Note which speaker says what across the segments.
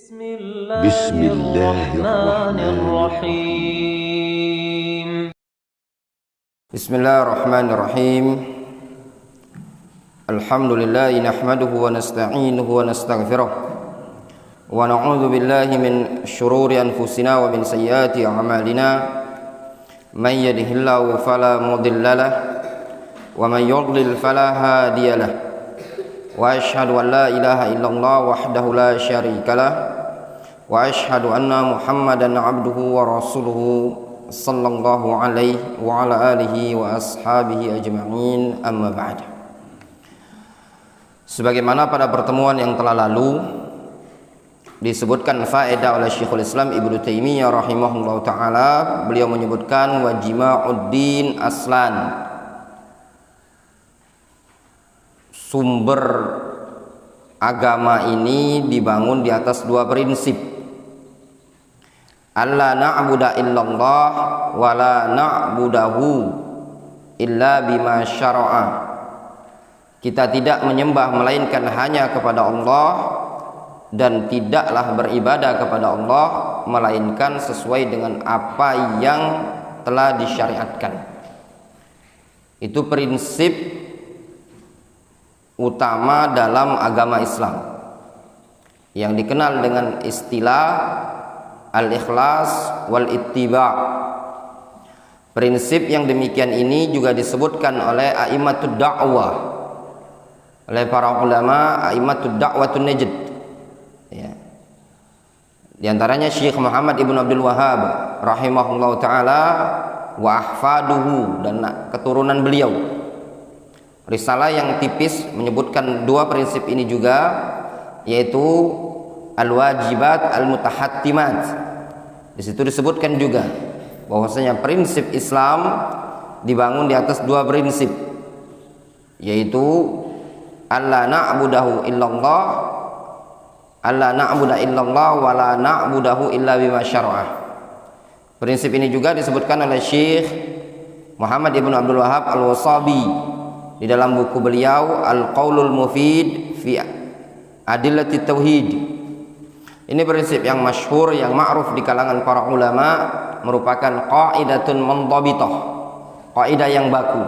Speaker 1: بسم الله الرحمن الرحيم
Speaker 2: بسم الله الرحمن الرحيم الحمد لله نحمده ونستعينه ونستغفره ونعوذ بالله من شرور أنفسنا ومن سيئات أعمالنا من يهده الله فلا مضل له ومن يضلل فلا هادي له وأشهد أن لا إله إلا الله وحده لا شريك له وأشهد أن محمدا عبده ورسوله صلى الله عليه وعلى آله وأصحابه أجمعين أما بعد. Sebagaimana pada pertemuan yang telah lalu disebutkan faedah oleh Syekhul Islam Ibnu Taimiyah rahimahullahu taala, beliau menyebutkan wa jima'uddin aslan, sumber agama ini dibangun di atas dua prinsip. Alla na'budu illallah wa la na'budahu illa bima syara'a. Kita tidak menyembah melainkan hanya kepada Allah dan tidaklah beribadah kepada Allah melainkan sesuai dengan apa yang telah disyariatkan. Itu prinsip utama dalam agama Islam yang dikenal dengan istilah al-ikhlas wal ittiba'. Prinsip yang demikian ini juga disebutkan oleh a'immatud da'wah, oleh para ulama a'immatud da'watun najd ya. Di antaranya Syekh Muhammad Ibn Abdul Wahhab rahimahullahu taala wa ahfaduhu, dan keturunan beliau. Risalah yang tipis menyebutkan dua prinsip ini juga, yaitu al-wajibat al-mutahattimat. Di situ disebutkan juga bahwasanya prinsip Islam dibangun di atas dua prinsip, yaitu alla na'budahu illallah, alla na'budu illallah wa la na'budahu illa bima syara'a. Prinsip ini juga disebutkan oleh Syekh Muhammad Ibn Abdul Wahhab Al-Wasabi di dalam buku beliau Al-Qaulul Mufid fi Adillatit Tauhid. Ini prinsip yang masyhur, yang ma'ruf di kalangan para ulama, merupakan qaidatun mundhabithah, kaidah yang baku,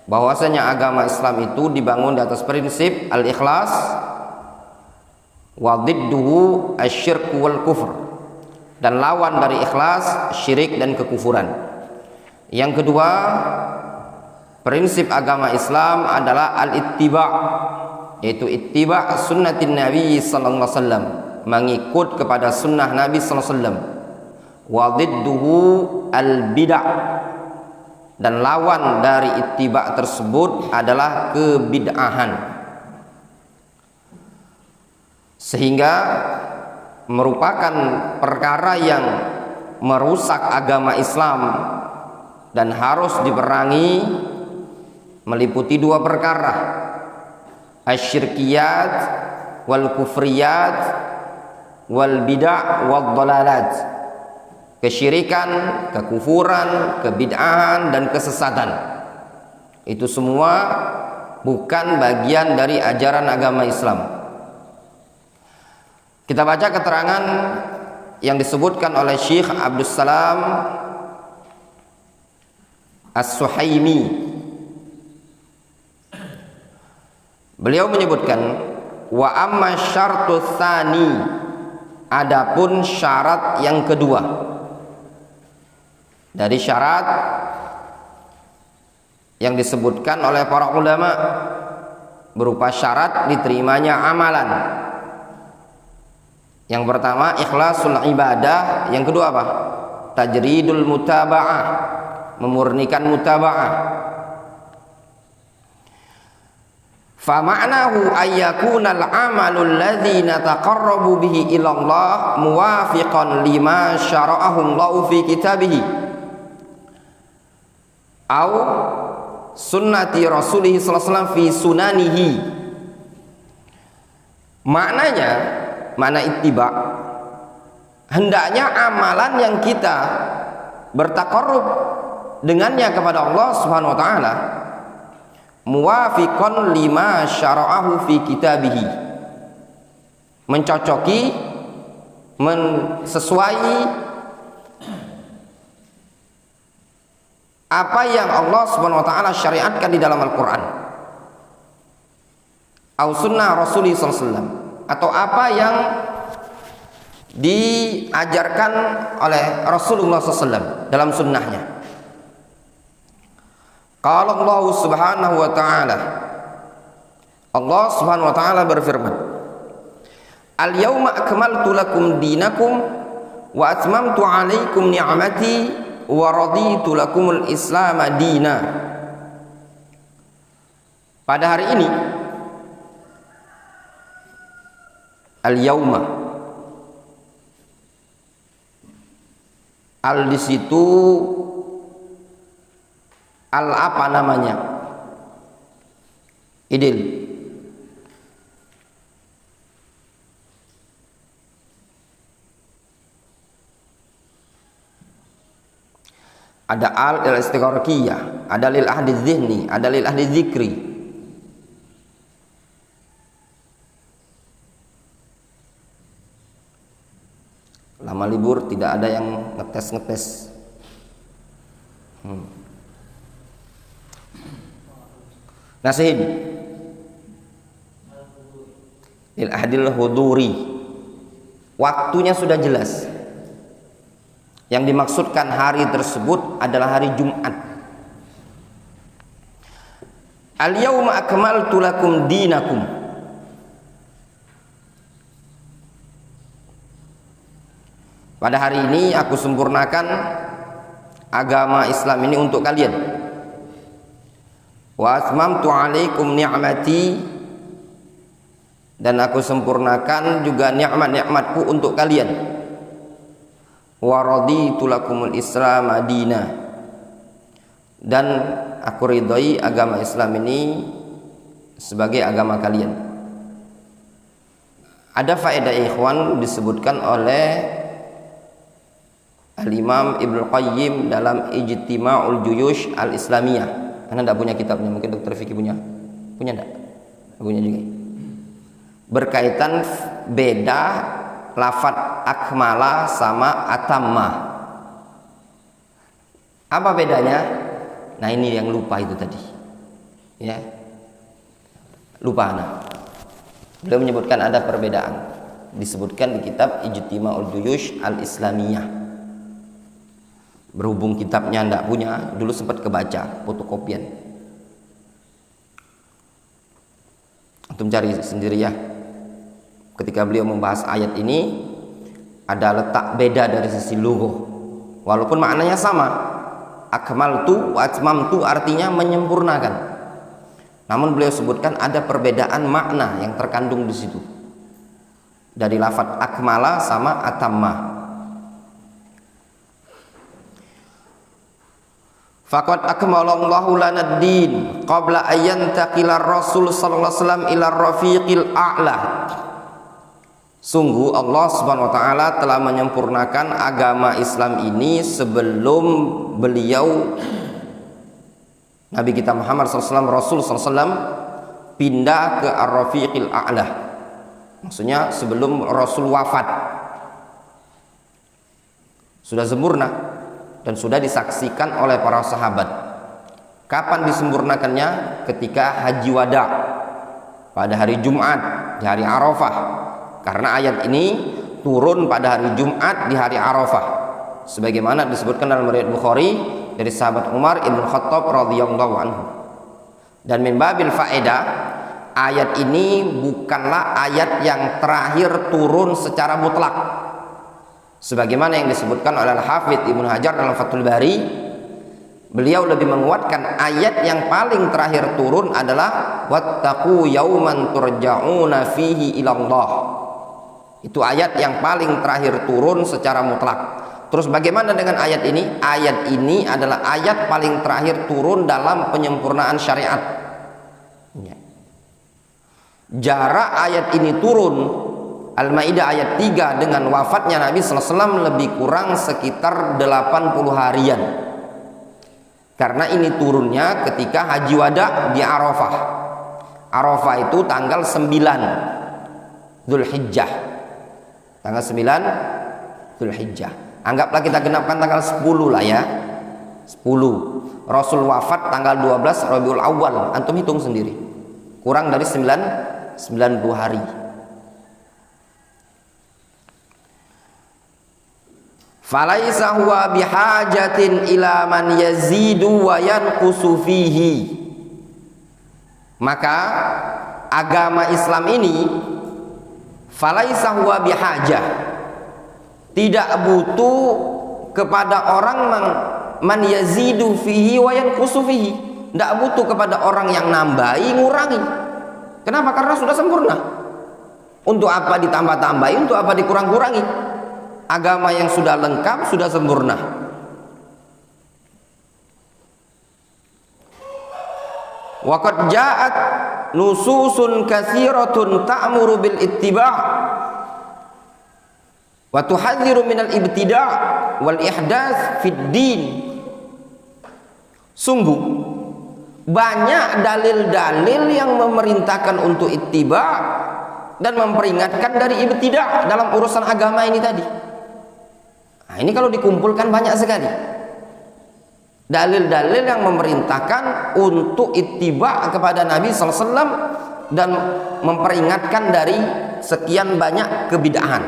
Speaker 2: bahwasanya agama Islam itu dibangun di atas prinsip al-ikhlas wa dhidduhu asyirk wal kufr, dan lawan dari ikhlas syirik dan kekufuran. Yang kedua, prinsip agama Islam adalah al-ittiba', yaitu ittiba' sunnatin Nabi sallallahu alaihi wasallam, mengikut kepada sunnah Nabi sallallahu alaihi wasallam. Wa dhidduhu al-bid'ah, dan lawan dari ittiba' tersebut adalah kebid'ahan, sehingga merupakan perkara yang merusak agama Islam dan harus diperangi, meliputi dua perkara, asyirkiyat wal kufriyat wal bid'ah wal dhalalat. Kesyirikan, kekufuran, kebid'ahan, dan kesesatan. Itu semua bukan bagian dari ajaran agama Islam. Kita baca keterangan yang disebutkan oleh Syekh Abdul Salam As-Suhaimi. Beliau menyebutkan wa amma syartu tsani, adapun syarat yang kedua dari syarat yang disebutkan oleh para ulama berupa syarat diterimanya amalan. Yang pertama ikhlasul ibadah, yang kedua apa? Tajridul mutaba'ah, memurnikan mutaba'ah. Fa ma'nahu ayyakuna al-amalu alladhi nataqarrabu bihi ila Allah muwafiqan lima syara'ahu Allah fi kitabih au sunnati rasulih sallallahu alaihi wasallam fi sunanihi. Maknanya, makna ittiba', hendaknya amalan yang kita bertaqarrub dengannya kepada Allah Subhanahu wa taala muwafiqan lima syara'ahu fi kitabih, mencocoki sesuai apa yang Allah Subhanahu wa taala syariatkan di dalam Al-Qur'an atau sunnah Rasulullah SAW, atau apa yang diajarkan oleh Rasulullah SAW dalam sunnahnya. Qala Allah Subhanahu wa taala, Allah Subhanahu wa taala berfirman, Al-yawma akmaltu lakum dinakum wa atmamtu alaikum ni'mati wa raditu lakumul Islam dina. Pada hari ini, al-yawma, al di situ al apa namanya? Idil. Ada al-istighraqiyah, ada lil ahdi dzihni, ada lil ahdi dzikri. Lama libur tidak ada yang ngetes. Nasihin lil ahdil huduri, waktunya sudah jelas. Yang dimaksudkan hari tersebut adalah hari Jumat. Al-yawma akmaltu lakum dinakum. Pada hari ini aku sempurnakan agama Islam ini untuk kalian. Wa atmamtu alaikum ni'mati, dan aku sempurnakan juga nikmat-nikmatku untuk kalian. Wa raditu lakumul Islam madina, dan aku ridhoi agama Islam ini sebagai agama kalian. Ada faedah ikhwan disebutkan oleh Al-Imam Ibnu Qayyim dalam Ijtima'ul Juyush Al-Islamiyah. Anda tidak punya kitabnya, mungkin Dr. Fikri punya. Punya enggak? Punya juga. Berkaitan beda lafaz akmala sama atamma. Apa bedanya? Nah, ini yang lupa itu tadi. Ya. Lupa anak. Beliau menyebutkan ada perbedaan. Disebutkan di kitab Ijtima'ul Juyush Al-Islamiyah. Berhubung kitabnya enggak punya, dulu sempat kebaca fotokopian. Antum cari sendiri ya. Ketika beliau membahas ayat ini, ada letak beda dari sisi lughah, walaupun maknanya sama. Akmaltu wa atmamtu artinya menyempurnakan, namun beliau sebutkan ada perbedaan makna yang terkandung di situ dari lafaz akmala sama atamma. Faqad akmalallahu lana ad-din qabla ayyan taqila Rasul sallallahu alaihi wasallam ila rafiqil a'la. Sungguh Allah Subhanahu wa taala telah menyempurnakan agama Islam ini sebelum beliau Nabi kita Muhammad SAW, Rasul SAW pindah ke Ar-Rafiqil A'la. Maksudnya sebelum Rasul wafat. Sudah sempurna dan sudah disaksikan oleh para sahabat. Kapan disempurnakannya? Ketika haji wada, pada hari Jumat, di hari Arafah. Karena ayat ini turun pada hari Jumat di hari Arafah, sebagaimana disebutkan dalam riwayat Bukhari dari sahabat Umar Ibn Khattab radhiyallahu anhu. Dan min babil faedah, ayat ini bukanlah ayat yang terakhir turun secara mutlak, sebagaimana yang disebutkan oleh Al-Hafidz Ibnu Hajar dalam Fathul Bari. Beliau lebih menguatkan ayat yang paling terakhir turun adalah wattaqu yauman turja'una fihi ilallah. Itu ayat yang paling terakhir turun secara mutlak. Terus bagaimana dengan ayat ini? Ayat ini adalah ayat paling terakhir turun dalam penyempurnaan syariat. Jarak ayat ini turun, Al-Maidah ayat 3 dengan wafatnya Nabi sallallahu alaihi wasallam lebih kurang sekitar 80 harian. Karena ini turunnya ketika haji wada di Arafah. Arafah itu tanggal 9 Dzulhijjah. Tanggal 9 Dzulhijjah. Anggaplah kita genapkan tanggal 10 lah ya. 10. Rasul wafat tanggal 12 Rabiul Awal. Antum hitung sendiri. Kurang dari 90 hari. Falaisa huwa bihajatin ila man yazidu wa yanqusu fihi. Maka agama Islam ini falaisa huwa bihajah, tidak butuh kepada orang man yazidu fihi wa yanqusu fihi, tidak butuh kepada orang yang nambahi ngurangi. Kenapa? Karena sudah sempurna. Untuk apa ditambah-tambahi, untuk apa dikurang-kurangi? Agama yang sudah lengkap, sudah sempurna. Wa qad ja'at nususun katsiratun ta'muru bil ittiba' wa tuhadziru minal ibtida' wal ihdats fid din. Sungguh banyak dalil-dalil yang memerintahkan untuk ittiba' dan memperingatkan dari ibtida' dalam urusan agama ini tadi. Nah, ini kalau dikumpulkan banyak sekali dalil-dalil yang memerintahkan untuk ittiba' kepada Nabi SAW dan memperingatkan dari sekian banyak kebid'ahan.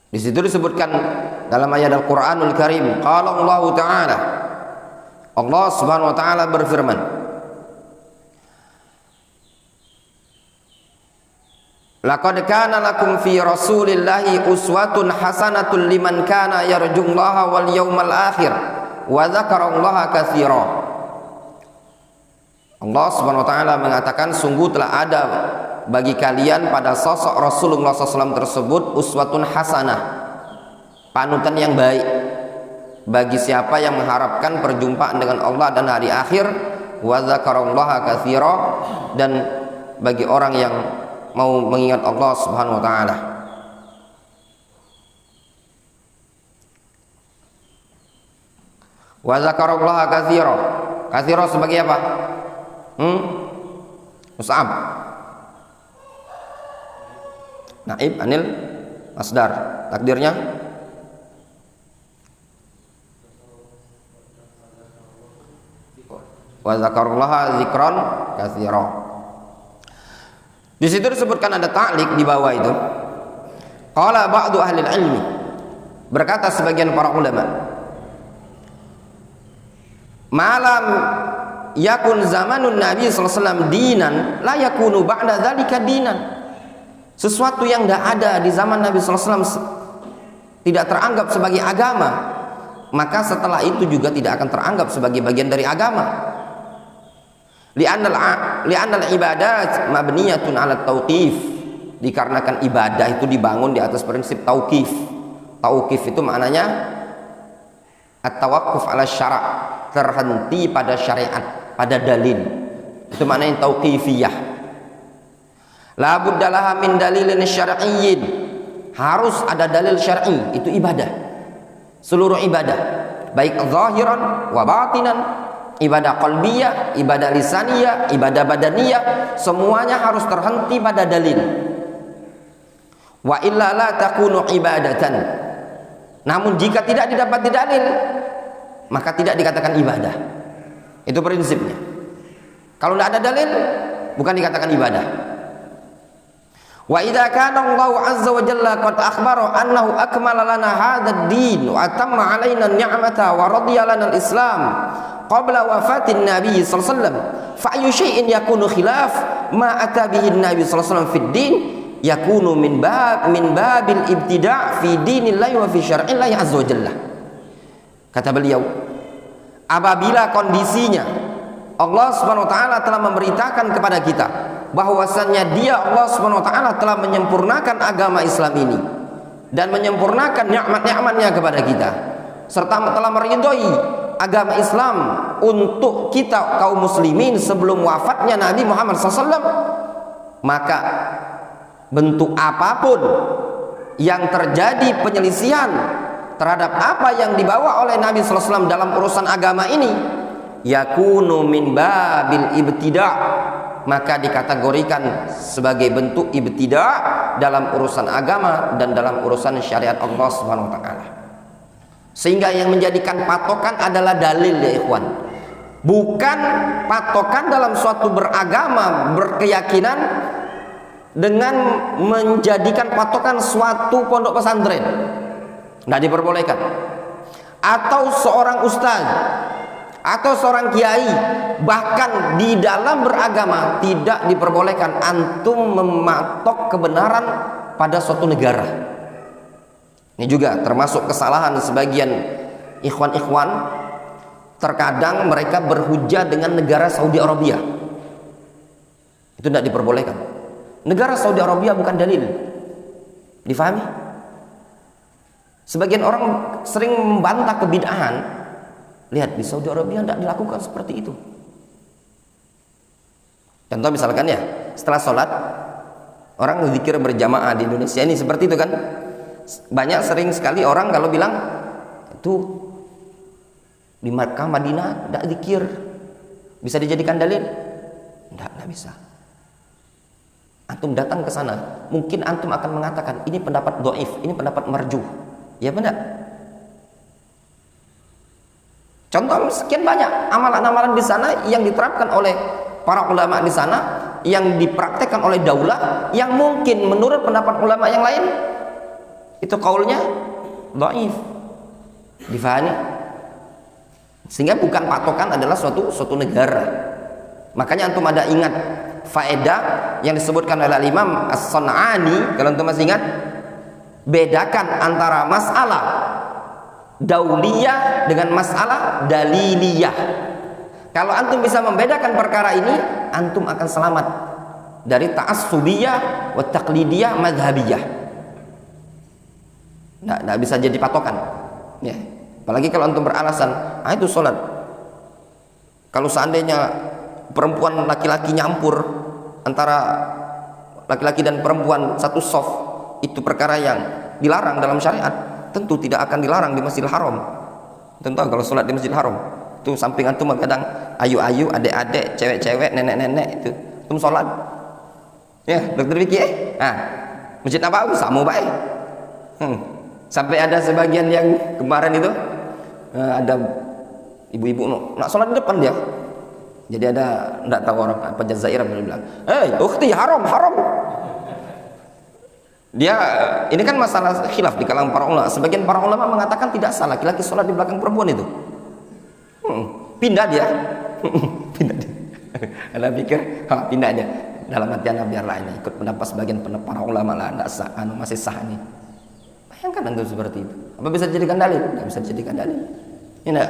Speaker 2: Di situ disebutkan dalam ayat Al-Qur'anul Karim, qala Allah Ta'ala, Allah Subhanahu wa taala berfirman, laqad kana lakum fi rasulillahi uswatun hasanatun liman kana yarjullaha wal yawmal akhir wa dzakarallaha katsira. Allah Subhanahu wa taala mengatakan, sungguh telah ada bagi kalian pada sosok Rasulullah SAW tersebut uswatun hasanah, panutan yang baik bagi siapa yang mengharapkan perjumpaan dengan Allah dan hari akhir, wa dzakarallaha katsira, dan bagi orang yang mau mengingat Allah Subhanahu wa taala. Wa dzakarallaha katsira. Katsira sebagai apa? Mus'ab. Naib anil masdar. Takdirnya wa dzakarallaha dzikran katsira. Di situ disebutkan ada ta'liq di bawah itu. Qala ba'du ahli ilmi, berkata sebagian para ulama, malam yakun zamanun Nabi sallallahu alaihi wasallam dinan la yakunu ba'da dzalika dinan. Sesuatu yang tidak ada di zaman Nabi sallallahu alaihi wasallam tidak teranggap sebagai agama, maka setelah itu juga tidak akan teranggap sebagai bagian dari agama. Li'annal ibadat mabniyatun 'ala tauqif, dikarenakan ibadah itu dibangun di atas prinsip tauqif. Tauqif itu maknanya at-tawaqquf 'ala syara', terhenti pada syariat, pada dalil. Itu maknanya tauqifiyah. La budda laha min dalilin syar'iyyin, harus ada dalil syar'i, itu ibadah. Seluruh ibadah, baik zahiran wa batinan, ibadah qalbiyah, ibadah lisaniyah, ibadah badaniyah, semuanya harus terhenti pada dalil. Wa illa la takunu ibadatan. Namun jika tidak didapati dalil, maka tidak dikatakan ibadah. Itu prinsipnya. Kalau tidak ada dalil, bukan dikatakan ibadah. Wa idza kana Allah azza wa jalla qad akhbara annahu akmala lana hadzal din wa atamma alaina ni'mata wa radiya lana al-islam qabla wafatin Nabi sallallahu alaihi wasallam, fa ayu syai'in yakunu khilaf ma ata bihi Nabi sallallahu alaihi wasallam fid din yakunu min babil ibtida' fi dinillahi wa fi syar'illahi azza wa jalla. Kata beliau, apabila kondisinya Allah Subhanahu wa taala telah memberitakan kepada kita bahwasannya Dia, Allah Subhanahu wa taala, telah menyempurnakan agama Islam ini dan menyempurnakan nikmat-nikmatnya kepada kita, serta telah meridhoi agama Islam untuk kita kaum muslimin sebelum wafatnya Nabi Muhammad SAW, maka bentuk apapun yang terjadi penyelisihan terhadap apa yang dibawa oleh Nabi sallallahu alaihi wasallam dalam urusan agama ini, yakunu min babil ibtida', maka dikategorikan sebagai bentuk ibtida' dalam urusan agama dan dalam urusan syariat Allah Subhanahu wa taala. Sehingga yang menjadikan patokan adalah dalil ya ikhwan. Bukan patokan dalam suatu beragama, berkeyakinan dengan menjadikan patokan suatu pondok pesantren. Tidak diperbolehkan. Atau seorang ustaz atau seorang kiai, bahkan di dalam beragama tidak diperbolehkan antum mematok kebenaran pada suatu negara. Ini juga termasuk kesalahan sebagian ikhwan-ikhwan. Terkadang mereka berhujah dengan negara Saudi Arabia. Itu tidak diperbolehkan. Negara Saudi Arabia bukan dalil. Difahami? Sebagian orang sering membantah kebid'ahan. Lihat di Saudi Arabia tidak dilakukan seperti itu. Contoh misalkan ya, setelah sholat orang zikir berjamaah di Indonesia ini seperti itu kan. Banyak sering sekali orang kalau bilang itu di Makkah Madinah tidak zikir, bisa dijadikan dalil? Tidak bisa. Antum datang ke sana, mungkin antum akan mengatakan ini pendapat dhaif, ini pendapat marjuh. Ya benar. Contoh sekian banyak amalan-amalan di sana yang diterapkan oleh para ulama di sana, yang dipraktekkan oleh daulah, yang mungkin menurut pendapat ulama yang lain itu kaulnya dhaif. Difahami? Sehingga bukan patokan adalah suatu negara. Makanya antum ada ingat faedah yang disebutkan oleh Imam As-San'ani, kalau antum masih ingat, bedakan antara masalah dauliyah dengan masalah daliliyah. Kalau antum bisa membedakan perkara ini, antum akan selamat dari ta'assubiyah wa taqlidiyah madhabiyah. Nggak bisa jadi patokan ya. Apalagi kalau antum beralasan, itu sholat. Kalau seandainya perempuan laki-laki nyampur antara laki-laki dan perempuan satu soft, itu perkara yang dilarang dalam syariat. Tentu tidak akan dilarang di Masjidil Haram. Tentu kalau sholat di Masjidil Haram, itu samping antum kadang ayu-ayu, adik-adik, cewek-cewek, nenek-nenek itu, antum sholat. Ya, dokter Vicky, Masjid Nabawi sama baik. Sampai ada sebagian yang kemarin itu ada ibu-ibu nak sholat di depan dia. Jadi ada tidak tahu orang apa Jazair bilang, ukhti haram. Dia ini kan masalah khilaf di kalangan para ulama. Sebagian para ulama mengatakan tidak salah laki-laki sholat di belakang perempuan itu. Pindah dia. Pindah dia. Anda pikir pindah dia. Dalam hati anda biarlah ini ikut pendapat sebagian para ulama lah, tidak sah, masih sah nih. Bayangkan antum seperti itu. Apa bisa dijadikan dalil? Tidak bisa dijadikan dalil. Tidak.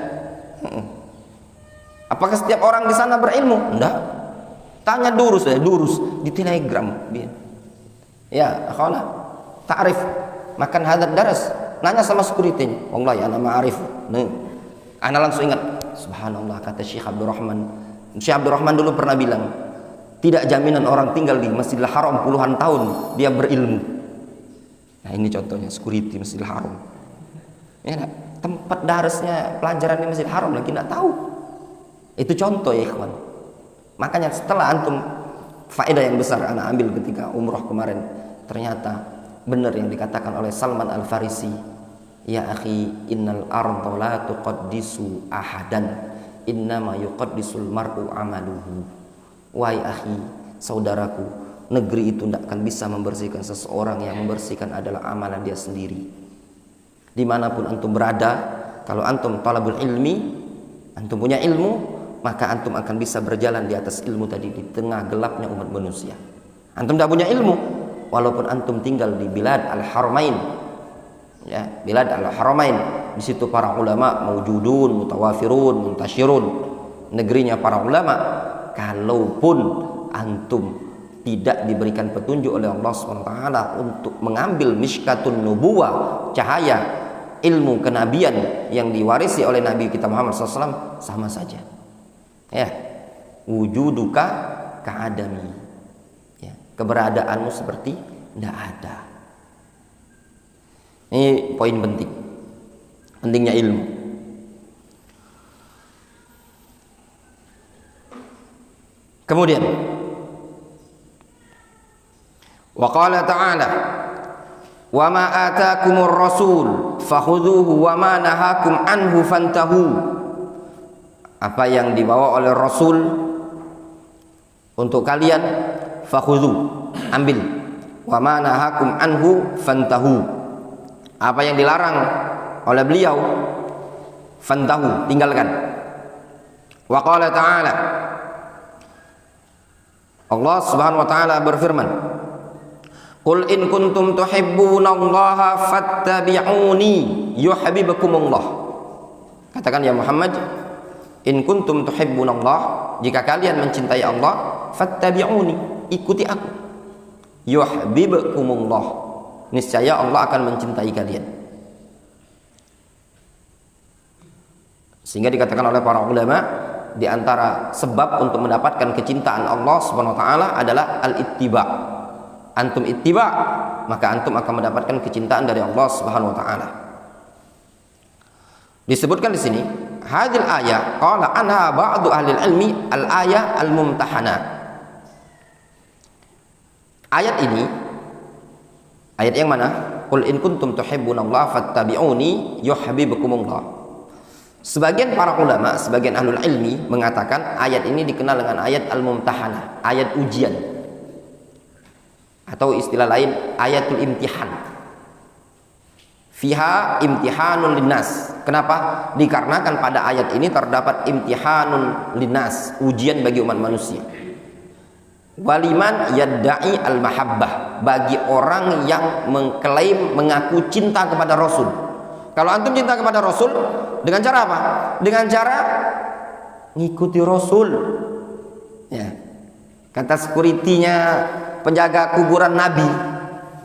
Speaker 2: Apakah setiap orang di sana berilmu? Tidak. Tanya durus di Telegram. Ya, akhalah. Ta'rif makan hadat daras. Nanya sama security. Wallahi ana ma'arif. Ana langsung ingat. Subhanallah, kata Syekh Abdurrahman. Syekh Abdurrahman dulu pernah bilang, tidak jaminan orang tinggal di Masjidil Haram puluhan tahun dia berilmu. Nah ini contohnya security Masjidil Haram. Ya, tempat darasnya pelajaran di Masjidil Haram lagi tidak tahu. Itu contoh ya ikhwan. Makanya setelah antum faedah yang besar anak ambil ketika umroh kemarin, ternyata benar yang dikatakan oleh Salman Al-Farisi, ya akhi innal arda la tuqaddisu ahadan innama yuqaddisul mar'u amaluhu. Wahai akhi, saudaraku, negeri itu tidak akan bisa membersihkan seseorang, yang membersihkan adalah amalan dia sendiri. Dimanapun antum berada, kalau antum talabul ilmi, antum punya ilmu, maka antum akan bisa berjalan di atas ilmu tadi di tengah gelapnya umat manusia. Antum tidak punya ilmu, walaupun antum tinggal di bilad al-haramain, ya, bilad al-haramain, di situ para ulama maujudun, mutawafirun, muntasyirun, negerinya para ulama. Kalaupun antum tidak diberikan petunjuk oleh Allah SWT untuk mengambil miskatun nubuwah, cahaya ilmu kenabian yang diwarisi oleh Nabi kita Muhammad SAW, sama saja. Ya, wujuduka ka'adami. Ya, keberadaanmu seperti tidak ada. Ini poin penting. Pentingnya ilmu. Kemudian wa qala ta'ala wa ma ataakumur rasul fakhudhuhu wa ma nahakum anhu fantahu. Apa yang dibawa oleh Rasul untuk kalian, fakhudhu, ambil, wa ma nahakum anhu fantahu. Apa yang dilarang oleh beliau, fantahu, tinggalkan. Wa qala ta'ala, Allah Subhanahu wa taala berfirman, qul in kuntum tuhibbunallaha fattabi'uni yuhibbukumullah. Katakan ya Muhammad, in kuntum tuhibbunallah, jika kalian mencintai Allah, fattabi'uni, ikuti aku, yuhibbukumullah, niscaya Allah akan mencintai kalian. Sehingga dikatakan oleh para ulama, di antara sebab untuk mendapatkan kecintaan Allah Subhanahu wa taala adalah al-ittiba. Antum ittiba, maka antum akan mendapatkan kecintaan dari Allah Subhanahu wa taala. Disebutkan di sini, hadil ayat qala anha ba'du ahli ilmi al-ayah al-mumtahana. Ayat ini, ayat yang mana? Qul in kuntum tuhibbunallaha fattabi'uni yuhibbukumullah. Sebagian para ulama, sebagian ahlul ilmi mengatakan ayat ini dikenal dengan ayat al-mumtahana, ayat ujian, atau istilah lain ayatul imtihan. Fiha imtihanun linnas. Kenapa? Dikarenakan pada ayat ini terdapat imtihanun linnas, ujian bagi umat manusia. Waliman yadda'i al-mahabbah, bagi orang yang mengklaim, mengaku cinta kepada Rasul. Kalau antum cinta kepada Rasul, dengan cara apa? Dengan cara ngikuti Rasul. Ya. Kata security-nya penjaga kuburan Nabi,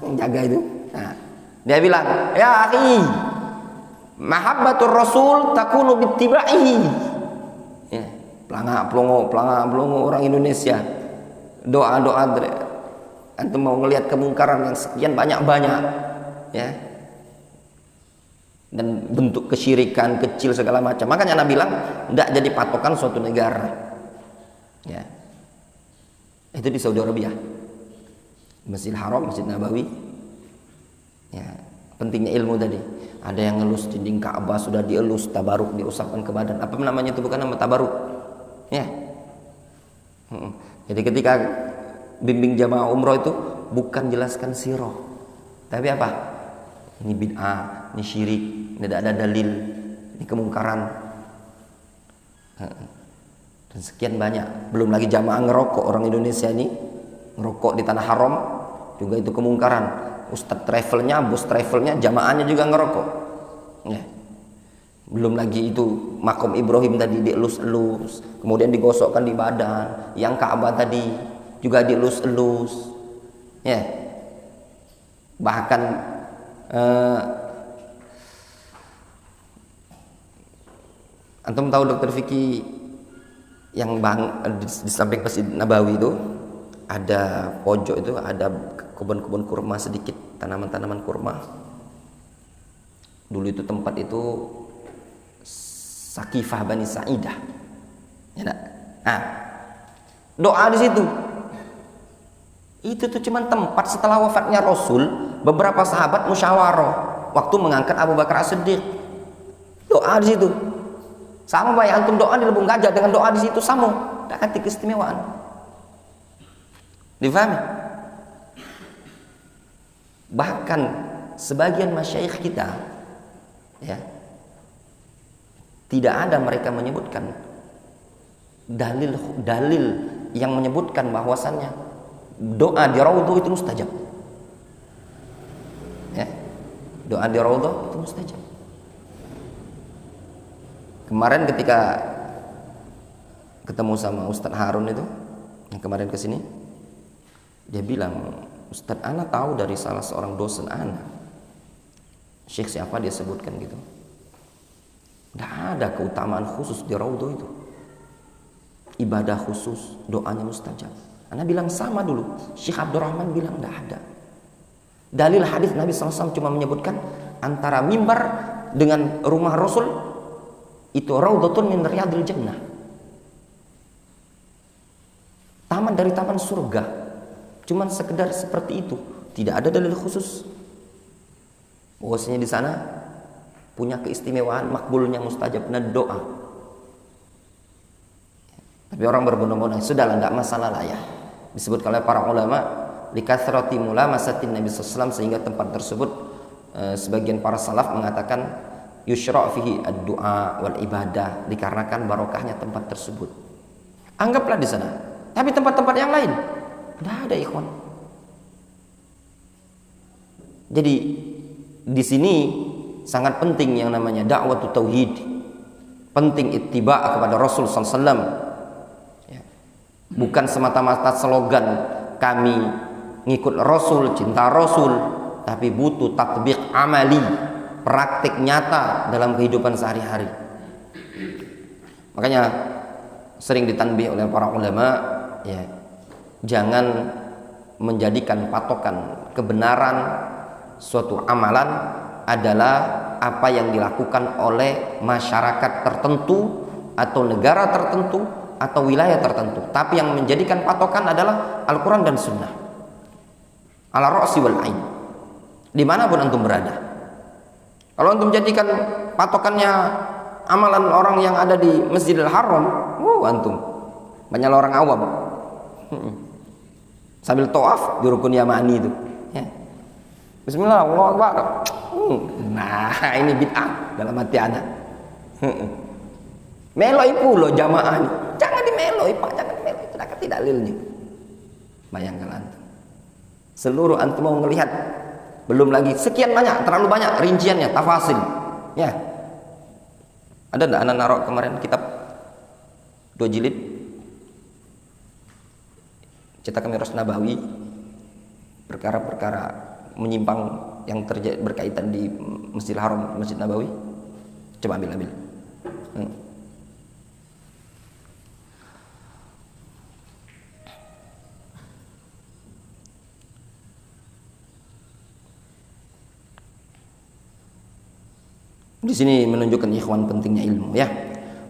Speaker 2: yang jaga itu. Nah, dia bilang, ya akhi, mahabbatur Rasul takunu bittiba'ihi. Ya, pelongo orang Indonesia. Doa-doa antum mau ngelihat kemungkaran yang sekian banyak-banyak, ya. Dan bentuk kesyirikan kecil segala macam. Makanya Nabi bilang, tidak jadi patokan suatu negara. Ya. Itu di Saudi Arabia. Masjidil Haram, Masjid Nabawi. Ya, pentingnya ilmu tadi. Ada yang ngelus dinding Ka'bah sudah dielus, tabaruk diusapkan ke badan. Apa namanya itu? Bukan nama tabaruk. Ya. Jadi ketika bimbing jamaah umroh itu bukan jelaskan sirah, tapi apa? Ini bid'ah, ini syirik, tidak ada dalil, ini kemungkaran, dan sekian banyak. Belum lagi jamaah ngerokok, orang Indonesia ini ngerokok di tanah haram juga itu kemungkaran. Ustadz travelnya, bos travelnya, jamaahnya juga ngerokok. Ya. Belum lagi itu makom Ibrahim tadi dielus-elus, kemudian digosokkan di badan. Yang Ka'bah tadi juga dielus-elus. Ya. Bahkan antum tahu Dr. Vicky yang di samping Masjid Nabawi itu ada pojok itu ada kebun-kebun kurma sedikit, tanaman-tanaman kurma. Dulu itu tempat itu Sakifah Bani Sa'idah. Ya enggak? Nah, doa di situ. Itu tuh cuman tempat setelah wafatnya Rasul, beberapa sahabat musyawarah waktu mengangkat Abu Bakar As-Siddiq. Doa di situ. Sama baik antum doa di Lembung Gajah dengan doa di situ sama. Tidak ada keistimewaan. Difahami? Bahkan sebagian masyayikh kita, ya, tidak ada mereka menyebutkan dalil yang menyebutkan bahwasannya doa di raudhah itu mustajab. Ya. Doa di raudhah itu mustajab. Kemarin ketika ketemu sama Ustadz Harun itu, yang kemarin kesini, dia bilang, Ustadz, ana tahu dari salah seorang dosen ana, Syekh siapa dia sebutkan gitu, tidak ada keutamaan khusus di raudhah itu, ibadah khusus, doanya mustajab. Ana bilang sama dulu, Syekh Abdurrahman bilang tidak ada. Dalil hadis Nabi SAW cuma menyebutkan antara mimbar dengan rumah Rasul itu raudhatun min riyadil jannah, taman dari taman surga. Cuman sekedar seperti itu, tidak ada dalil khusus bahwasanya di sana punya keistimewaan makbulnya mustajabnya doa. Tapi orang berbondong-bondong, sudahlah, enggak masalah lah ya. Disebut oleh para ulama likathrati mulamasatin Nabi sallallahu alaihi wasallam, sehingga tempat tersebut sebagian para salaf mengatakan yushra' fihi ad-du'a wal ibadah, dikarenakan barokahnya tempat tersebut. Anggaplah di sana. Tapi tempat-tempat yang lain tidak ada, ikhwan. Jadi di sini sangat penting yang namanya dakwah tauhid, penting ittiba kepada Rasul sallallahu alaihi wasallam. Bukan semata-mata slogan kami ngikut Rasul, cinta Rasul, tapi butuh tatbiq amali, praktik nyata dalam kehidupan sehari-hari. Makanya sering ditanbih oleh para ulama, ya, jangan menjadikan patokan kebenaran suatu amalan adalah apa yang dilakukan oleh masyarakat tertentu atau negara tertentu atau wilayah tertentu, tapi yang menjadikan patokan adalah Al-Quran dan Sunnah ala ra'si wal ain, dimanapun antum berada. Kalau antum jadikan patokannya amalan orang yang ada di Masjidil Haram, antum banyak orang awam sambil tawaf di rukun Yamani itu, ya. Bismillah, Allahu Akbar. Nah, ini bid'ah dalam hati anak. Meloi pulo jamaah ini. Jangan dimeloi, Pak, jangan dimeloi. Tidak dalilnya. Bayangkan antum. Seluruh antum mau melihat, belum lagi sekian banyak, terlalu banyak rinciannya, tafasil. Ya. Ada enggak anak narok kemarin kitab 2 jilid cetakan Miras Nabawi, perkara-perkara menyimpang yang terjadi berkaitan di Masjidil Haram, Masjid Nabawi. Coba ambil. Di sini menunjukkan ikhwan pentingnya ilmu, ya.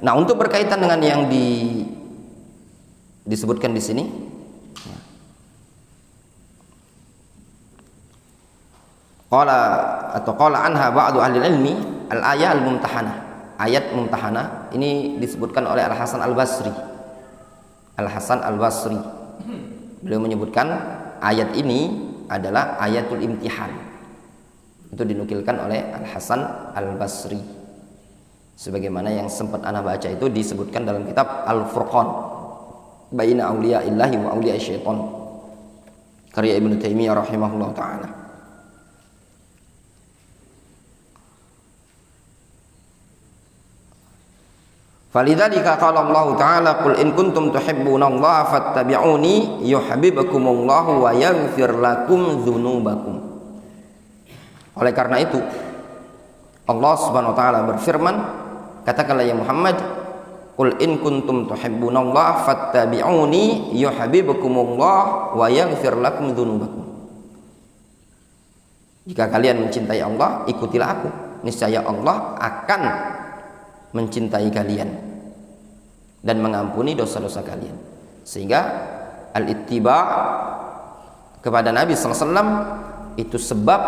Speaker 2: Nah, untuk berkaitan dengan yang disebutkan di sini, ya. Qala anha ba'du ahli ilmi al-ayat al-mumtahanah. Ayat mumtahanah ini disebutkan oleh Al-Hasan Al-Basri. Al-Hasan Al-Basri beliau menyebutkan ayat ini adalah ayatul imtihan. Itu dinukilkan oleh Al-Hasan Al-Basri, sebagaimana yang sempat ana baca itu disebutkan dalam kitab Al-Furqan baina auliya'illahi wa auliya'i syaitan, karya Ibnu Taimiyah rahimahullah ta'ala. Falidzalika qala Allah ta'ala qul in kuntum tuhibbunallaha fattabi'uni yuhibbukumullahu wa yaghfir lakum dzunubakum. Oleh karena itu Allah Subhanahu wa taala berfirman, katakanlah ya Muhammad, qul in kuntum tuhibbunallaha fattabi'uni yuhibbukumullah wa yaghfir lakum dzunubakum. Jika kalian mencintai Allah, ikutilah aku, niscaya Allah akan mencintai kalian dan mengampuni dosa-dosa kalian. Sehingga al-ittiba kepada Nabi sallallahu alaihi wasallam itu sebab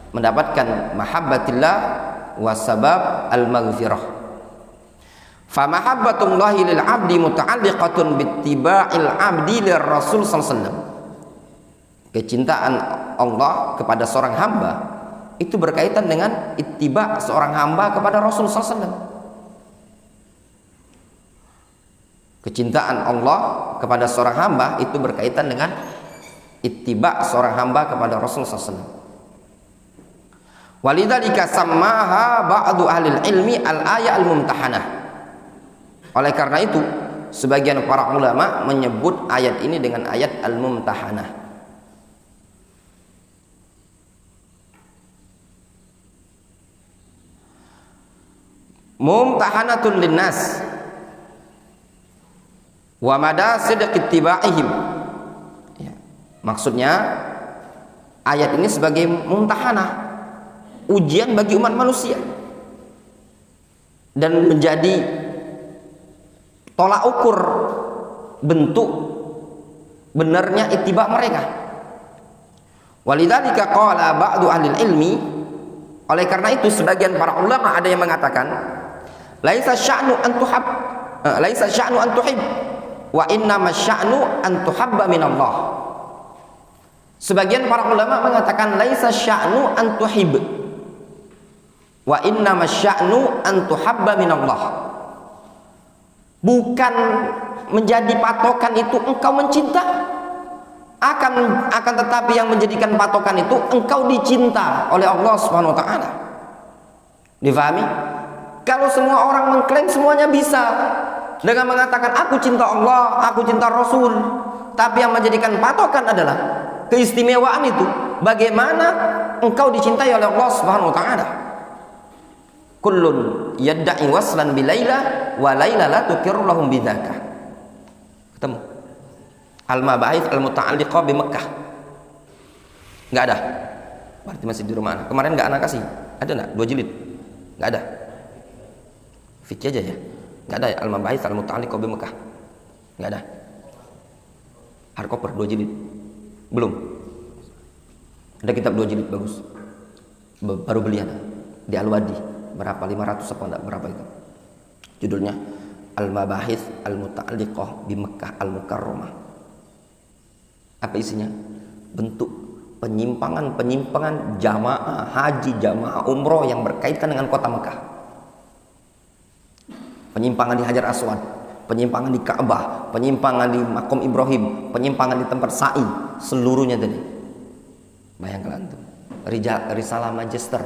Speaker 2: mendapatkan mahabbatillah wa sabab al-maghfirah. Fa mahabbatullahi lil 'abdi muta'alliqatun bittiba'il 'abdi lir Rasul sallallahu alaihi wasallam. Kecintaan Allah kepada seorang hamba itu berkaitan dengan ittiba seorang hamba kepada Rasul sallallahu alaihi wasallam. Kecintaan Allah kepada seorang hamba itu berkaitan dengan ittiba seorang hamba kepada Rasul sallallahu alaihi wasallam. Walidzalika sammaha ba'du ahli ilmi al-ayat al-mumtahanah. Oleh karena itu sebagian para ulama menyebut ayat ini dengan ayat al-mumtahanah. Mumtahanatun linnas wa mada sidq ittiba'ihim. Ya. Maksudnya ayat ini sebagai mumtahanah, ujian bagi umat manusia dan menjadi tolak ukur bentuk benarnya ittiba mereka. Walidzalika qala ba'du ahli ilmi, oleh karena itu sebagian para ulama ada yang mengatakan laisa sya'nu an tuhab, laisa sya'nu an tuhib, wa innama sya'nu an tuhabba minallah. Sebagian para ulama mengatakan laisa sya'nu an tuhib, wa innama sya'nu an tuhabba minallah. Bukan menjadi patokan itu engkau mencinta, akan tetapi yang menjadikan patokan itu engkau dicinta oleh Allah Subhanahu wa taala. Difahami? Kalau semua orang mengklaim semuanya bisa dengan mengatakan aku cinta Allah, aku cinta Rasul, tapi yang menjadikan patokan adalah keistimewaan itu bagaimana engkau dicintai oleh Allah Subhanahu wa taala. Kullun yadda'i waslan bi Laila wa Laila la tuqirru lahum bidzaka. Ketemu al-mabahith al-muta'alliqah bi Mekkah. Enggak ada. Berarti masih di rumah anak. Kemarin enggak anak kasih. Ada enggak? 2 jilid. Enggak ada. Fikih aja ya. Enggak ada ya? Al-mabahith al-muta'alliqah bi Mekkah. Enggak ada. Hardcover 2 jilid. Belum. Ada kitab 2 jilid bagus. Baru beli ada di Al-Wadi. Berapa? 500 apa enggak? Berapa itu? Judulnya Al-Mabahith Al-Muta'alliqah bi Mekkah Al-Mukarramah. Apa isinya? Bentuk penyimpangan jamaah haji, jamaah umroh yang berkaitan dengan kota Mekah. Penyimpangan di Hajar Aswad, penyimpangan di Ka'bah, penyimpangan di Makom Ibrahim, penyimpangan di tempat sa'i, seluruhnya tadi. Bayangkan antum. Risalah Magister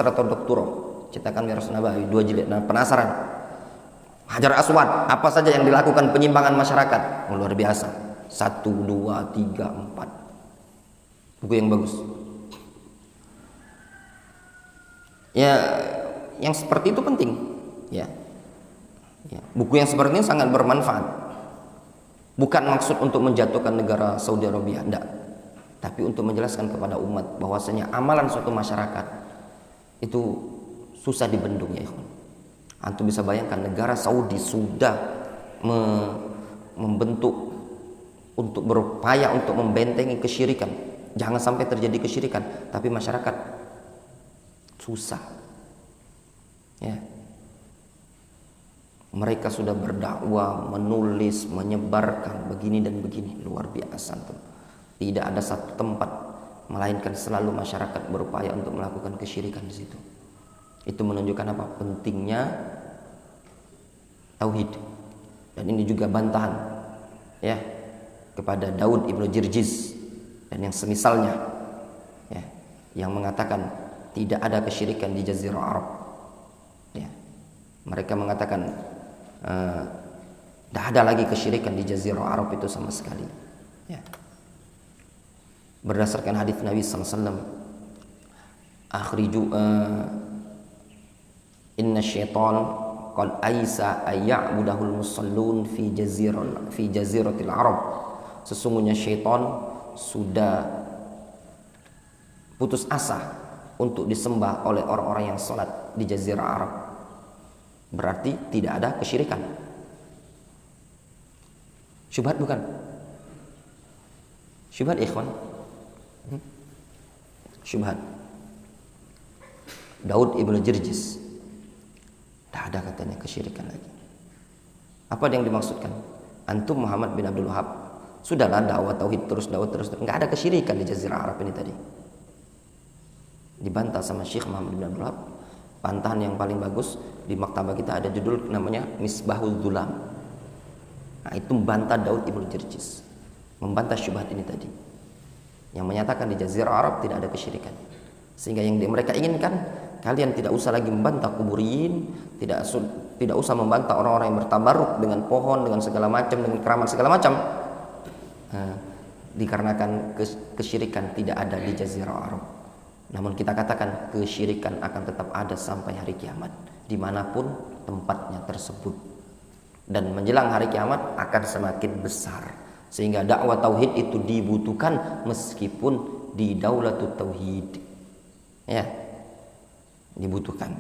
Speaker 2: atau doktoral cetakan Miras Nabawi 2 jilid. Nah, penasaran Hajar Aswad apa saja yang dilakukan penyimpangan masyarakat? Luar biasa. 1, 2, 3, 4 buku yang bagus ya. Yang seperti itu penting ya. Buku yang seperti ini sangat bermanfaat. Bukan maksud untuk menjatuhkan negara Saudi Arabia, enggak, tapi untuk menjelaskan kepada umat bahwasanya amalan suatu masyarakat itu susah dibendung ya ikhwan. Antum bisa bayangkan negara Saudi sudah membentuk untuk berupaya untuk membentengi kesyirikan, jangan sampai terjadi kesyirikan, tapi masyarakat susah ya. Mereka sudah berdakwah, menulis, menyebarkan begini dan begini, luar biasa antum. Tidak ada satu tempat melainkan selalu masyarakat berupaya untuk melakukan kesyirikan di situ. Itu menunjukkan apa? Pentingnya tauhid. Dan ini juga bantahan ya kepada Daud Ibnu Jirjiz dan yang semisalnya ya, yang mengatakan tidak ada kesyirikan di Jazirah Arab ya. Mereka mengatakan tidak ada lagi kesyirikan di Jazirah Arab itu sama sekali ya. Berdasarkan hadis Nabi SAW, akhriju inna syaitan qad aisa ayya'budahul musallun fi jaziratil Arab. Sesungguhnya syaitan sudah putus asa untuk disembah oleh orang-orang yang sholat di Jazirah Arab. Berarti tidak ada kesyirikan. Syubhat bukan? Syubhat ikhwan. Syubhat. Daud Ibnu Jirjiz, tidak ada katanya kesyirikan lagi. Apa yang dimaksudkan? Antum Muhammad bin Abdul Wahab, sudahlah dakwah tauhid terus, nggak ada kesyirikan di Jazirah Arab ini tadi. Dibantah sama Syekh Muhammad bin Abdul Wahab. Bantahan yang paling bagus di maktabah kita ada judul namanya Misbahul Zulam. Nah, itu membantah Daud Ibnu Jirjiz, membantah syubhat ini tadi, yang menyatakan di Jazirah Arab tidak ada kesyirikan. Sehingga yang mereka inginkan, kalian tidak usah lagi membantah kuburin, tidak usah membantah orang-orang yang bertabaruk dengan pohon, dengan segala macam, dengan keramat segala macam. Dikarenakan kesyirikan tidak ada di Jazirah Arab. Namun kita katakan kesyirikan akan tetap ada sampai hari kiamat, dimanapun tempatnya tersebut. Dan menjelang hari kiamat akan semakin besar. Sehingga dakwah tauhid itu dibutuhkan meskipun di Daulatut Tauhid. Ya, dibutuhkan.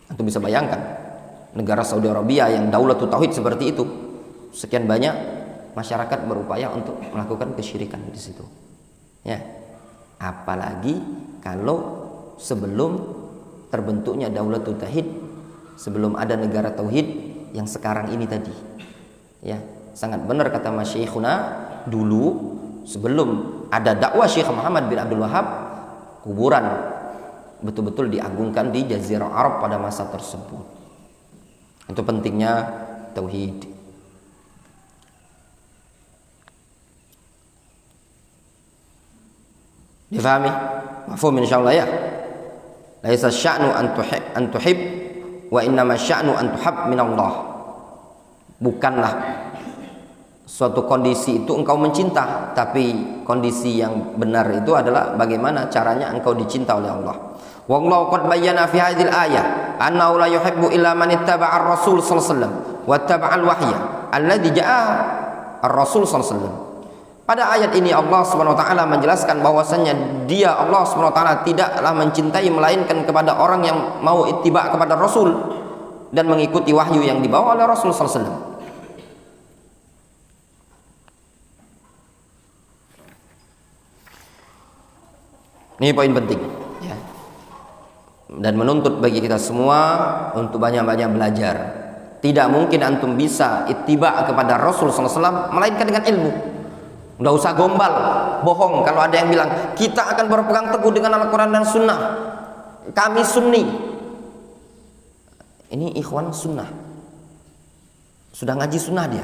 Speaker 2: Antum bisa bayangkan negara Saudi Arabia yang daulatul tauhid seperti itu, sekian banyak masyarakat berupaya untuk melakukan kesyirikan di situ. Ya, apalagi kalau sebelum terbentuknya daulatul tauhid, sebelum ada negara tauhid yang sekarang ini tadi. Ya, sangat benar kata Masyikhuna, dulu sebelum ada dakwah Syekh Muhammad bin Abdul Wahab, kuburan betul-betul diagungkan di Jazirah Arab pada masa tersebut. Itu pentingnya tauhid. Difahami? Mafhum insyaallah ya. Laisa sya'nu an tuhib wa innama sya'nu an tuhab min Allah. Bukanlah suatu kondisi itu engkau mencinta, tapi kondisi yang benar itu adalah bagaimana caranya engkau dicinta oleh Allah. Wallahu qad bayyana fi hadhil ayah annahu la yuhibbu illa man ittaba'a ar-rasul sallallahu alaihi wasallam wa ittaba'a al-wahya alladhi ja'a ar-rasul sallallahu alaihi wasallam. Pada ayat ini Allah Subhanahu wa taala menjelaskan bahwasanya Dia Allah Subhanahu wa taala tidaklah mencintai melainkan kepada orang yang mau ittiba kepada Rasul dan mengikuti wahyu yang dibawa oleh Rasul sallallahu alaihi wasallam. Ini poin penting ya. Dan menuntut bagi kita semua untuk banyak-banyak belajar. Tidak mungkin antum bisa ittiba kepada Rasul sallallahu alaihi wasallam melainkan dengan ilmu. Nggak usah gombal, bohong kalau ada yang bilang kita akan berpegang teguh dengan Al-Quran dan Sunnah, kami Sunni. Ini ikhwan Sunnah, sudah ngaji Sunnah, dia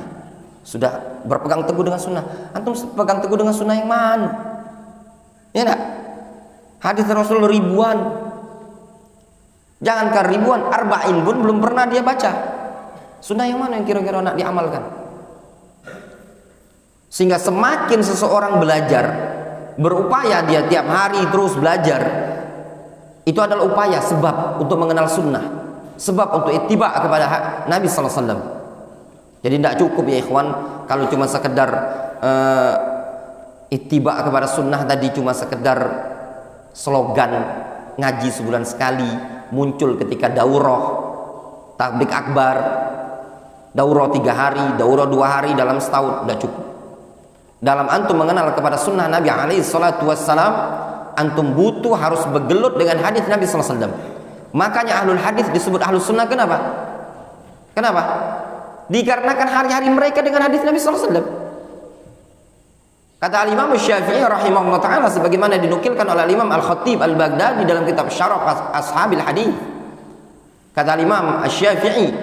Speaker 2: sudah berpegang teguh dengan Sunnah. Antum pegang teguh dengan Sunnah yang mana? Ya enggak? Hadis Rasul ribuan, jangankan ribuan, arba'in pun belum pernah dia baca. Sunnah yang mana yang kira-kira nak diamalkan? Sehingga semakin seseorang belajar, berupaya dia tiap hari terus belajar, itu adalah upaya, sebab untuk mengenal sunnah, sebab untuk ittiba kepada Nabi sallallahu alaihi wasallam. Jadi tidak cukup ya ikhwan kalau cuma sekedar ittiba kepada sunnah tadi, cuma sekedar slogan ngaji sebulan sekali, muncul ketika daurah tabligh akbar, daurah 3 hari, daurah 2 hari dalam setahun, tidak cukup. Dalam antum mengenal kepada sunnah Nabi alaihi salatu wassalam, antum butuh harus bergelut dengan hadis Nabi sallallahu alaihi wasallam. Makanya ahlul hadis disebut ahlus sunnah. Kenapa? Kenapa? Dikarenakan hari-hari mereka dengan hadis Nabi sallallahu alaihi wasallam. Kata Al-Imam Syafi'i rahimahullah ta'ala, sebagaimana dinukilkan oleh Imam Al-Khatib Al-Baghdadi dalam kitab Syarah Ashabil Hadis. Kata Imam Syafi'i,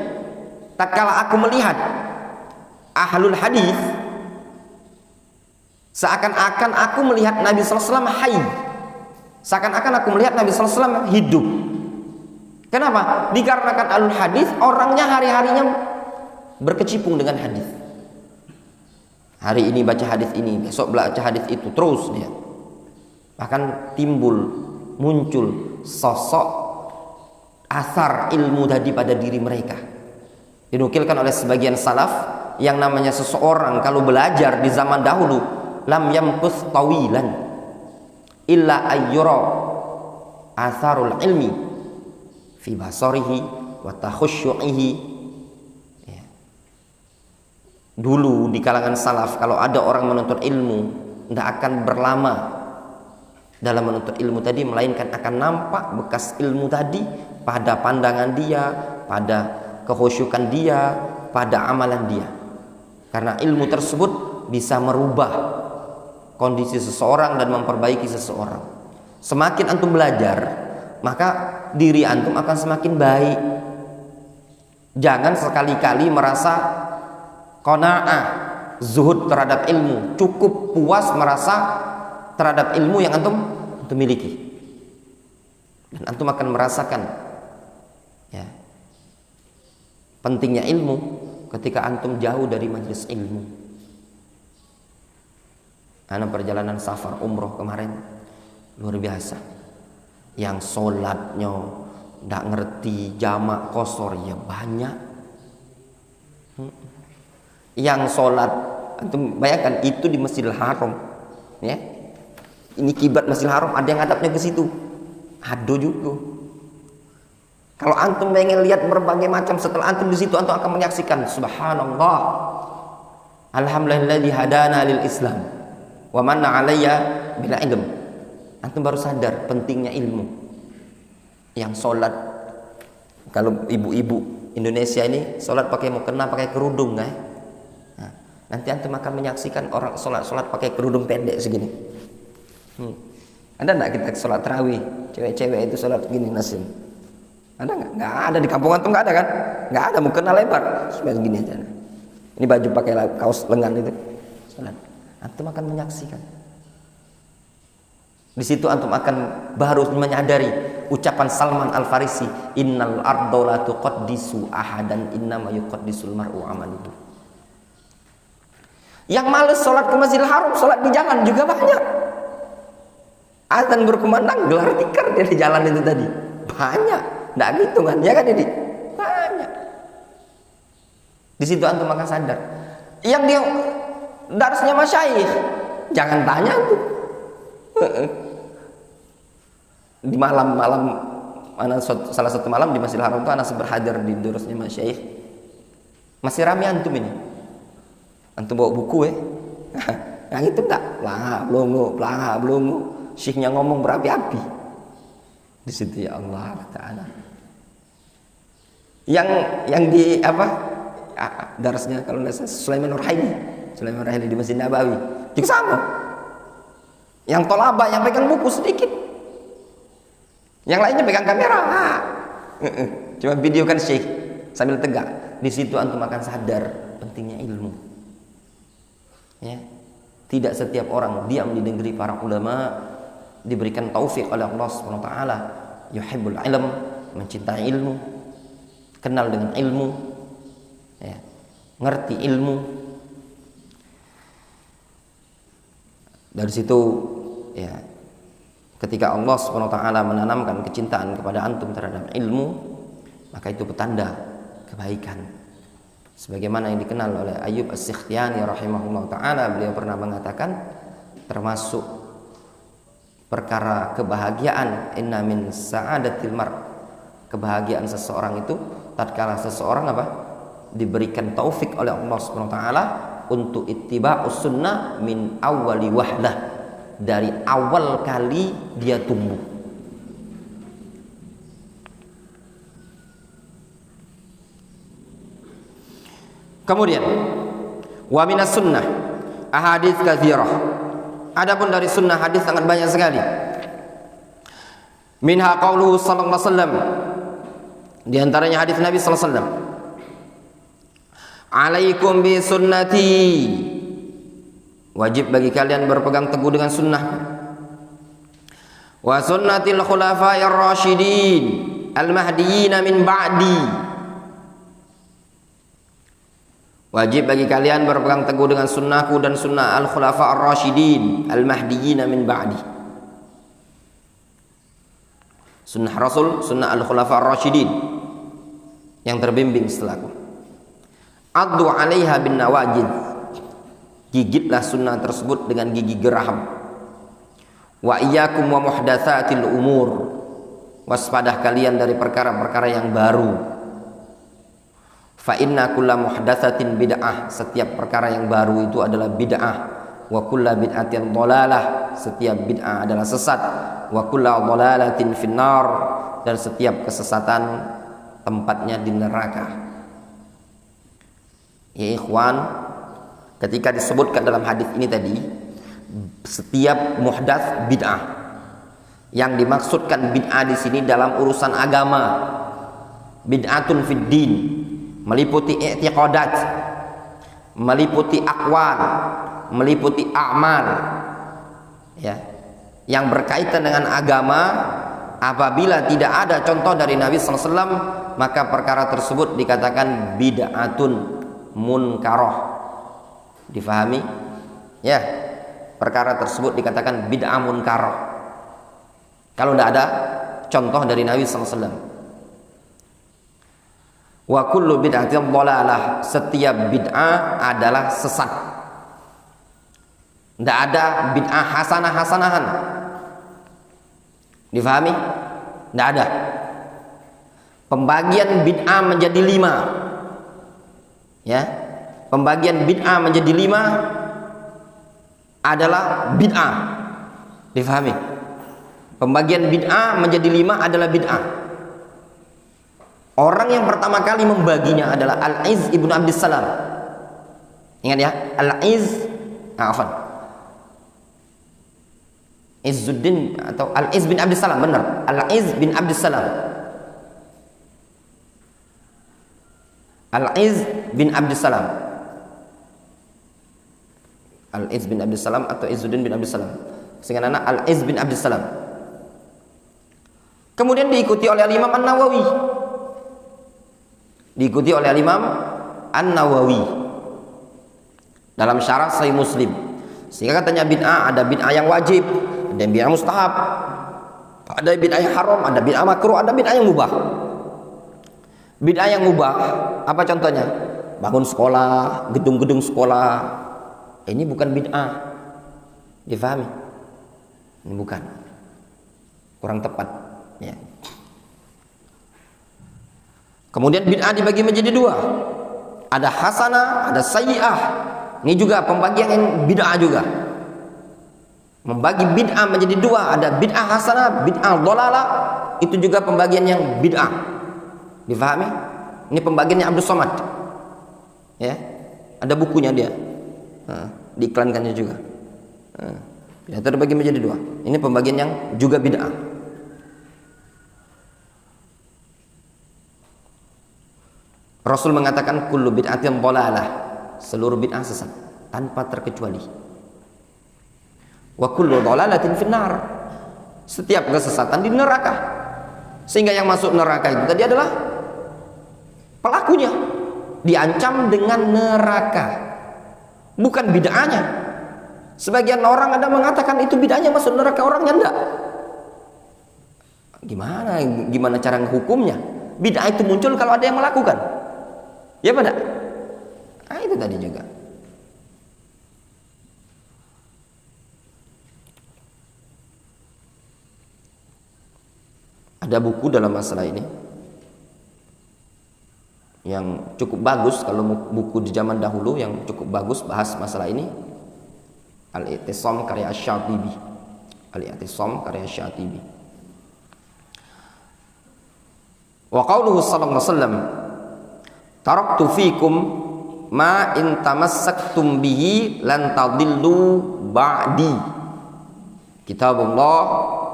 Speaker 2: tatkala aku melihat ahlul hadis, seakan-akan aku melihat Nabi sallallahu alaihi wasallam hayy, seakan-akan aku melihat Nabi sallallahu alaihi wasallam hidup. Kenapa? Dikarenakan ahlul hadis orangnya hari-harinya berkecimpung dengan hadis. Hari ini baca hadis ini, besok baca hadis itu, terus dia. Bahkan muncul sosok asar ilmu tadi pada diri mereka. Dinukilkan oleh sebagian salaf yang namanya seseorang kalau belajar di zaman dahulu, lam yamkus tawilan illa ayyura atharul ilmi fi basarihi wa takhusyu'ihi. Ya. Dulu di kalangan salaf kalau ada orang menuntut ilmu, tidak akan berlama dalam menuntut ilmu tadi, melainkan akan nampak bekas ilmu tadi pada pandangan dia, pada kekhusyukan dia, pada amalan dia. Karena ilmu tersebut bisa merubah kondisi seseorang dan memperbaiki seseorang. Semakin antum belajar, maka diri antum akan semakin baik. Jangan sekali-kali merasa qanaah, zuhud terhadap ilmu, cukup puas merasa terhadap ilmu yang antum miliki. Dan antum akan merasakan ya, pentingnya ilmu ketika antum jauh dari majelis ilmu. Karena perjalanan safar umroh kemarin luar biasa. Yang sholatnya tidak ngerti jamak qashar ya banyak. Yang sholat, antum bayangkan itu di Masjidil Haram, ya. ini kiblat Masjidil Haram, ada yang ngadapnya ke situ. Aduh juga. Kalau antum pengen lihat berbagai macam, setelah antum di situ antum akan menyaksikan subhanallah. Alhamdulillahilladzi hadana lil Islam wa manna 'alayya bil ilm. Antum baru sadar pentingnya ilmu. Yang sholat, kalau ibu-ibu Indonesia ini sholat pakai mukena, pakai kerudung, nah, nanti antum akan menyaksikan orang sholat pakai kerudung pendek segini. Ada enggak kita sholat tarawih, cewek-cewek itu sholat gini nasim? Ada nggak? Nggak ada, di kampung antum nggak ada kan? Nggak ada, mukena lebar, seperti gini aja. Ini baju pakai kaos lengan itu, sholat. Antum akan menyaksikan. Di situ antum akan baru menyadari ucapan Salman Al Farisi, innal arda la tuqaddisu ahadan innama yuqaddisul mar'u amaluhu. Yang males sholat ke Masjidil Haram, sholat di jalan juga banyak. Azan berkumandang, gelar tikar dia di jalan itu tadi banyak. Nggak gitu kan, ya kan Didi? Banyak. Di situ antum akan sadar. Yang dia darsnya masyayikh, jangan tanya tuh. Di malam-malam, salah satu malam di Masjidil Haram itu anak berhadir di darsnya masyayikh. Masih rame antum ini. Antum bawa buku Yang itu enggak, belum. Syekhnya ngomong berapi-api. Di situ ya Allah Ta'ala. Yang di apa? Darasnya kalau nggak salah Sulaiman Nurhaili di Masjid Nabawi. Juga sama. Yang tolaba yang pegang buku sedikit. Yang lainnya pegang kamera. Cuma videokan syekh sambil tegak. Di situ antum akan sadar pentingnya ilmu. Ya. Tidak setiap orang diam di negeri para ulama diberikan taufik oleh Allah Subhanahu wa taala. Yuhibbul ilm, mencintai ilmu, kenal dengan ilmu, ya, ngerti ilmu. Dari situ ya, ketika Allah Subhanahu wa taala menanamkan kecintaan kepada antum terhadap ilmu, maka itu petanda kebaikan. Sebagaimana yang dikenal oleh Ayyub As-Sikhtiyani rahimahullah ta'ala, beliau pernah mengatakan termasuk perkara kebahagiaan, inna min sa'adatil mar, kebahagiaan seseorang itu tatkala seseorang diberikan taufik oleh Allah Subhanahu wa taala untuk ittiba'us sunnah min awwali wahlah, dari awal kali dia tumbuh. Kemudian wa minas sunnah ahadits katsirah. Adapun dari sunnah hadis sangat banyak sekali. Minha qauluhu sallallahu alaihi wasallam. Di antaranya hadis Nabi sallallahu alaihi wasallam. Alaikum bi sunnati. Wajib bagi kalian berpegang teguh dengan sunnah. Wa sunnatil khulafa'ir rasyidin al-mahdiyyin min ba'di. Wajib bagi kalian berpegang teguh dengan sunnahku dan sunnah al-khulafa ar-rasyidin al-mahdiyyin min ba'di. Sunnah Rasul, sunnah al-khulafa ar-rasyidin yang terbimbing setelahku. Addu 'alaiha bin nawajid. Gigitlah sunnah tersebut dengan gigi geraham. Wa iyyakum wa muhdatsatil umur. Waspadah kalian dari perkara-perkara yang baru. Fa inna kulla muhdatsatin bid'ah, setiap perkara yang baru itu adalah bid'ah. Wa kulla bid'atin dhalalah, setiap bid'ah adalah sesat. Wa kulla dhalalatin finnar, dan setiap kesesatan tempatnya di neraka. Ya ikhwan, ketika disebutkan dalam hadis ini tadi setiap muhdats bid'ah, yang dimaksudkan bid'ah di sini dalam urusan agama, bid'atun fid din, meliputi i'tiqadat, meliputi aqwal, meliputi a'mal, ya, yang berkaitan dengan agama. Apabila tidak ada contoh dari Nabi sallallahu alaihi wasallam, maka perkara tersebut dikatakan bid'atun munkarah. Difahami? Ya, perkara tersebut dikatakan bid'ah munkarah kalau tidak ada contoh dari Nabi sallallahu alaihi wasallam. Wa kullu bid'atin dhalalah, setiap bid'ah adalah sesat. Tidak ada bid'ah hasanah-hasanahan. Difahami? Tidak ada. Pembagian bid'ah menjadi 5. Ya, pembagian bid'ah menjadi 5 adalah bid'ah. Difahami? Pembagian bid'ah menjadi 5 adalah bid'ah. Orang yang pertama kali membaginya adalah Al-Izz ibnu Abdissalam. Ingat ya, Al-Izz, Izzuddin atau Al-Izz bin Abdissalam, benar. Al-Izz bin Abdissalam. Al-Izz bin Abdissalam. Al-Izz bin Abdissalam atau Izzuddin bin Abdissalam. Sehingga anak Al-Izz bin Abdissalam. Kemudian diikuti oleh Imam An-Nawawi. Diikuti oleh Imam An-Nawawi dalam syarah Sahih Muslim. Sehingga katanya bid'ah, ada bid'ah yang wajib, ada yang bid'ah mustahab, ada bid'ah yang haram, ada bid'ah makruh, ada bid'ah yang mubah. Bid'ah yang mubah apa contohnya? Bangun sekolah, gedung-gedung sekolah. Ini bukan bid'ah. Difahami? Ini bukan. Kurang tepat, ya. Kemudian bid'ah dibagi menjadi 2. Ada hasanah, ada sayyi'ah. Ini juga pembagian yang bid'ah juga. Membagi bid'ah menjadi 2, ada bid'ah hasanah, bid'ah dhalalah. Itu juga pembagian yang bid'ah. Difahami? Ini pembagiannya Abdul Somad. Ya. Ada bukunya dia. Diiklankannya juga. Ya, terbagi menjadi 2. Ini pembagian yang juga bid'ah. Rasul mengatakan kullu bid'atin dhalalah, seluruh bid'ah sesat tanpa terkecuali. Wa kullu dhalalatin finnar, setiap kesesatan di neraka. Sehingga yang masuk neraka itu tadi adalah pelakunya, diancam dengan neraka, bukan bid'ahnya. Sebagian orang ada mengatakan itu bid'ahnya masuk neraka, orangnya enggak. Gimana cara hukumnya? Bid'ah itu muncul kalau ada yang melakukan. Ya pada? Itu tadi juga. Ada buku dalam masalah ini yang cukup bagus. Kalau buku di zaman dahulu yang cukup bagus bahas masalah ini, Al-I'tisam karya Asy-Syatibi. Al-I'tisam karya Asy-Syatibi. Wa qauluhu sallallahu alaihi wasallam, taraktu fikum ma in tamassaktum bihi lan tadillu ba'di, kitabullah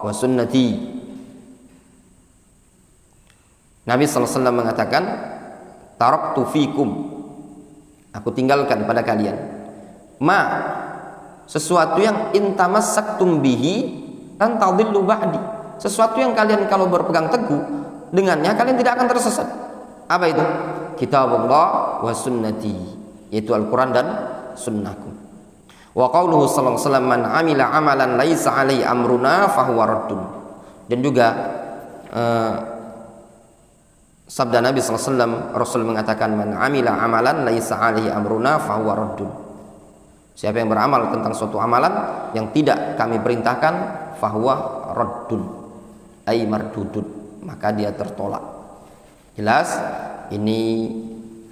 Speaker 2: wa sunnati. Nabi SAW mengatakan, taraktu fikum, aku tinggalkan pada kalian, ma, sesuatu yang in tamassaktum bihi lan tadillu ba'di, sesuatu yang kalian kalau berpegang teguh dengannya kalian tidak akan tersesat. Apa itu? Kitabullah wa sunnati, yaitu Al-Quran dan sunnahku. Wa qauluhu sallallahu alaihi wasallam, man amila amalan laisa alaihi amruna fahuwa raddun. Dan juga sabda Nabi sallallahu alaihi wasallam, Rasul mengatakan, man amila amalan laisa alaihi amruna fahuwa raddun. Siapa yang beramal tentang suatu amalan yang tidak kami perintahkan, fahuwa raddun, ay mardudun, maka dia tertolak. Jelas ini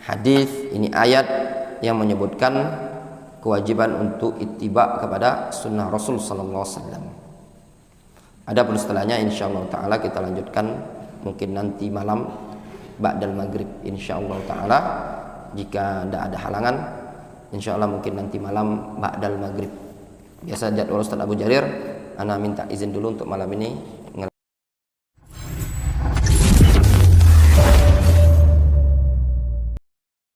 Speaker 2: hadis, ini ayat yang menyebutkan kewajiban untuk ittiba kepada sunnah Rasul sallallahu alaihi wasallam. Adapun setelahnya insyaallah taala kita lanjutkan mungkin nanti malam ba'dal maghrib insyaallah taala. Jika tidak ada halangan, insyaallah mungkin nanti malam ba'dal maghrib. Biasa jadwal Ustaz Abu Jarir, ana minta izin dulu untuk malam ini